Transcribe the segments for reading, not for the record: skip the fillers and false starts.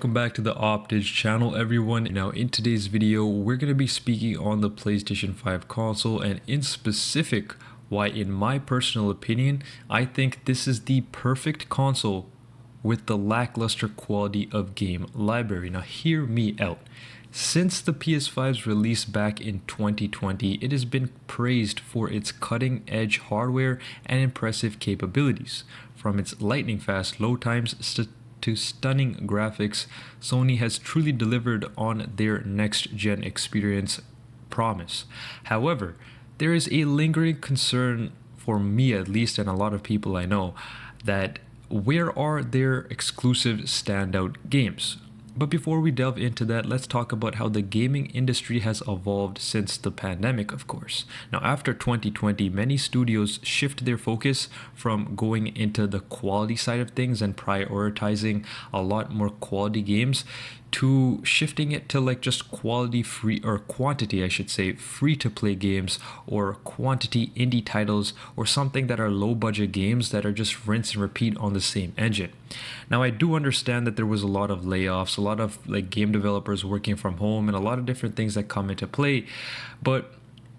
welcome back to the Optage channel, everyone. Now in today's video we're going to be speaking on the PlayStation 5 console, and in specific why, in my personal opinion, I think this is the perfect console with the lackluster quality of game library. Now hear me out. Since the PS5's release back in 2020, it has been praised for its cutting-edge hardware and impressive capabilities. From its lightning-fast load times to stunning graphics, Sony has truly delivered on their next-gen experience promise. However, there is a lingering concern, for me at least, and a lot of people I know, that where are their exclusive standout games? But before we delve into that, let's talk about how the gaming industry has evolved since the pandemic, of course. Now, after 2020, many studios shift their focus from going into the quality side of things and prioritizing a lot more quality games to shifting it to like just quality free, or quantity I should say, free to play games, or quantity indie titles, or something that are low budget games that are just rinse and repeat on the same engine. Now I do understand that there was a lot of layoffs, a lot of like game developers working from home, and a lot of different things that come into play, but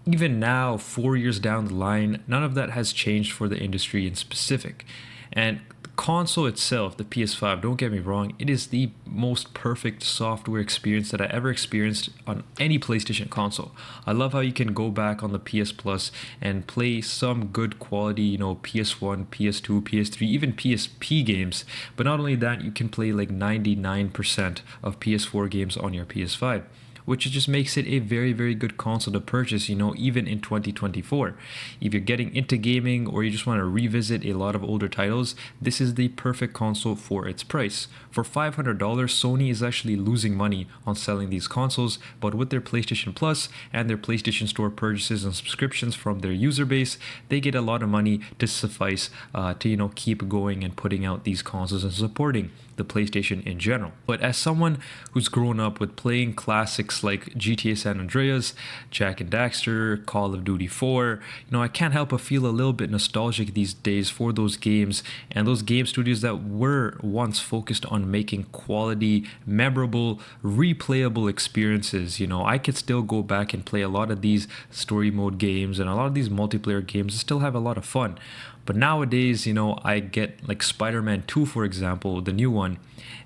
even now, 4 years down the line, none of that has changed for the industry in specific. And the console itself, the PS5, don't get me wrong, it is the most perfect software experience that I ever experienced on any PlayStation console. I love how you can go back on the PS Plus and play some good quality, PS1, PS2, PS3, even PSP games. But not only that, you can play like 99% of PS4 games on your PS5, which just makes it a very, very good console to purchase, even in 2024. If you're getting into gaming or you just want to revisit a lot of older titles, this is the perfect console for its price. For $500, Sony is actually losing money on selling these consoles, but with their PlayStation Plus and their PlayStation Store purchases and subscriptions from their user base, they get a lot of money to suffice to keep going and putting out these consoles and supporting the PlayStation in general. But as someone who's grown up with playing classics like GTA San Andreas, Jak and Daxter, Call of Duty 4, I can't help but feel a little bit nostalgic these days for those games and those game studios that were once focused on making quality, memorable, replayable experiences. I could still go back and play a lot of these story mode games and a lot of these multiplayer games and still have a lot of fun. But nowadays, I get like Spider-Man 2, for example, the new one,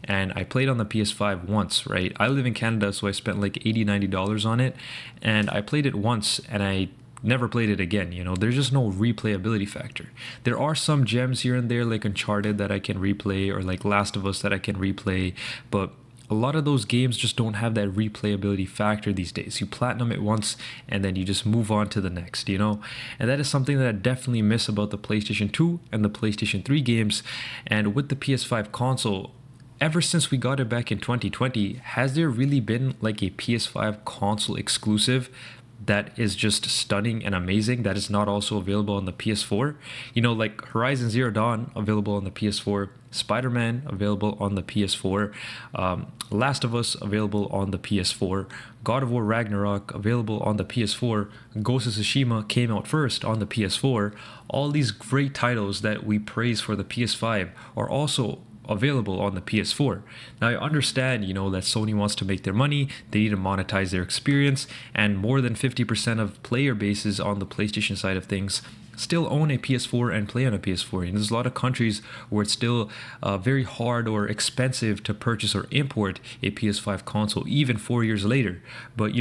and I played on the PS5 once, right? I live in Canada, so I spent like $80-90 on it, and I played it once, and I never played it again. There's just no replayability factor. There are some gems here and there, like Uncharted, that I can replay, or like Last of Us that I can replay, but a lot of those games just don't have that replayability factor these days. You platinum it once and then you just move on to the next, And that is something that I definitely miss about the PlayStation 2 and the PlayStation 3 games. And with the PS5 console, ever since we got it back in 2020, has there really been like a PS5 console exclusive that is just stunning and amazing that is not also available on the PS4? Like Horizon Zero Dawn available on the PS4, Spider-Man available on the PS4, Last of Us available on the PS4, God of War Ragnarok available on the PS4, Ghost of Tsushima came out first on the PS4. All these great titles that we praise for the PS5 are also available on the PS4. Now I understand, that Sony wants to make their money, they need to monetize their experience, and more than 50% of player bases on the PlayStation side of things still own a PS4 and play on a PS4. There's a lot of countries where it's still very hard or expensive to purchase or import a PS5 console, even 4 years later. But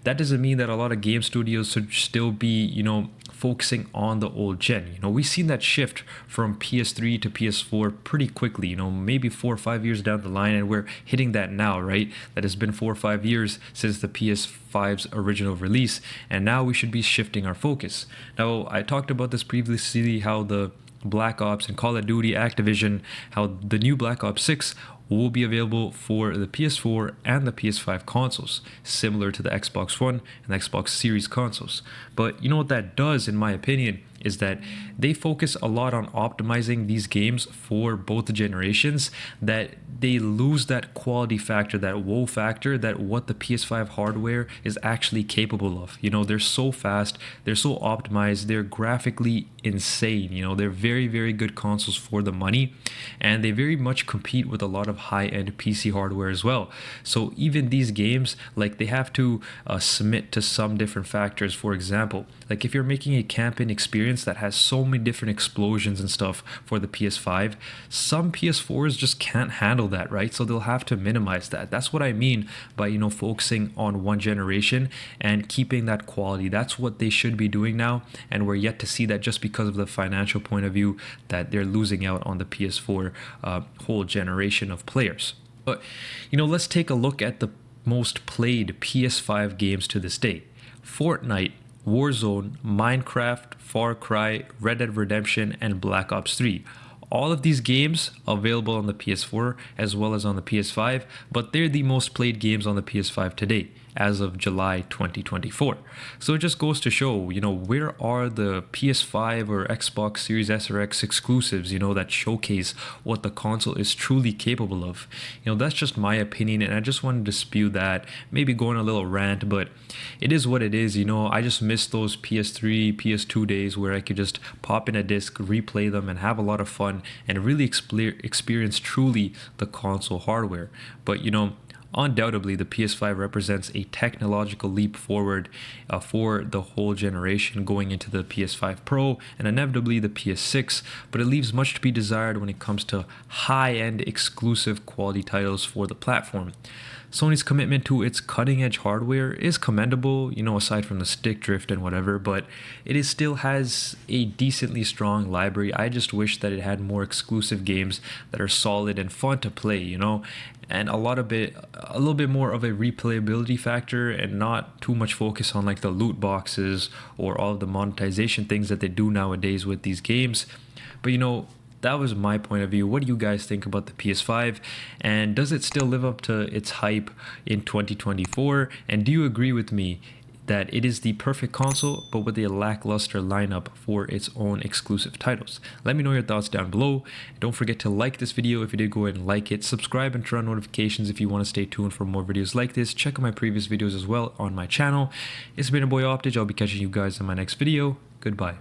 that doesn't mean that a lot of game studios should still be focusing on the old gen. We've seen that shift from PS3 to PS4 pretty quickly, maybe 4 or 5 years down the line, and we're hitting that now, right? That has been 4 or 5 years since the PS5's original release, and now we should be shifting our focus. Now, I talked about this previously, how the Black Ops and Call of Duty Activision, how the new Black Ops 6 will be available for the PS4 and the PS5 consoles, similar to the Xbox One and Xbox Series consoles. But what that does, in my opinion, is that they focus a lot on optimizing these games for both generations, that they lose that quality factor, that wow factor, that what the PS5 hardware is actually capable of. You know, they're so fast, they're so optimized, they're graphically insane. You know, they're very, very good consoles for the money, and they very much compete with a lot of high-end PC hardware as well. So even these games, like, they have to submit to some different factors. For example, like if you're making a camping experience that has so many different explosions and stuff for the PS5, some PS4s just can't handle that, right? So they'll have to minimize that. That's what I mean by, you know, focusing on one generation and keeping that quality. That's what they should be doing now, and we're yet to see that, just because of the financial point of view, that they're losing out on the PS4 whole generation of players. But, you know, let's take a look at the most played PS5 games to this day. Fortnite, Warzone, Minecraft, Far Cry, Red Dead Redemption, and Black Ops 3. All of these games available on the PS4 as well as on the PS5, but they're the most played games on the PS5 today, as of July 2024. So it just goes to show, you know, where are the PS5 or Xbox Series S or X exclusives, you know, that showcase what the console is truly capable of. You know, that's just my opinion, and I just wanted to spew that, maybe go on a little rant, but it is what it is. You know, I just miss those PS3, PS2 days where I could just pop in a disc, replay them, and have a lot of fun and really experience truly the console hardware. But, you know, undoubtedly, the PS5 represents a technological leap forward for the whole generation, going into the PS5 Pro and inevitably the PS6, but it leaves much to be desired when it comes to high-end exclusive quality titles for the platform. Sony's commitment to its cutting-edge hardware is commendable, you know, aside from the stick drift and whatever, but it is still has a decently strong library. I just wish that it had more exclusive games that are solid and fun to play, you know, and a little bit more of a replayability factor, and not too much focus on like the loot boxes or all of the monetization things that they do nowadays with these games. But, you know, that was my point of view. What do you guys think about the PS5? And does it still live up to its hype in 2024? And do you agree with me that it is the perfect console, but with a lackluster lineup for its own exclusive titles? Let me know your thoughts down below. Don't forget to like this video if you did. Go ahead and like it. Subscribe and turn on notifications if you want to stay tuned for more videos like this. Check out my previous videos as well on my channel. It's been your boy Optage. I'll be catching you guys in my next video. Goodbye.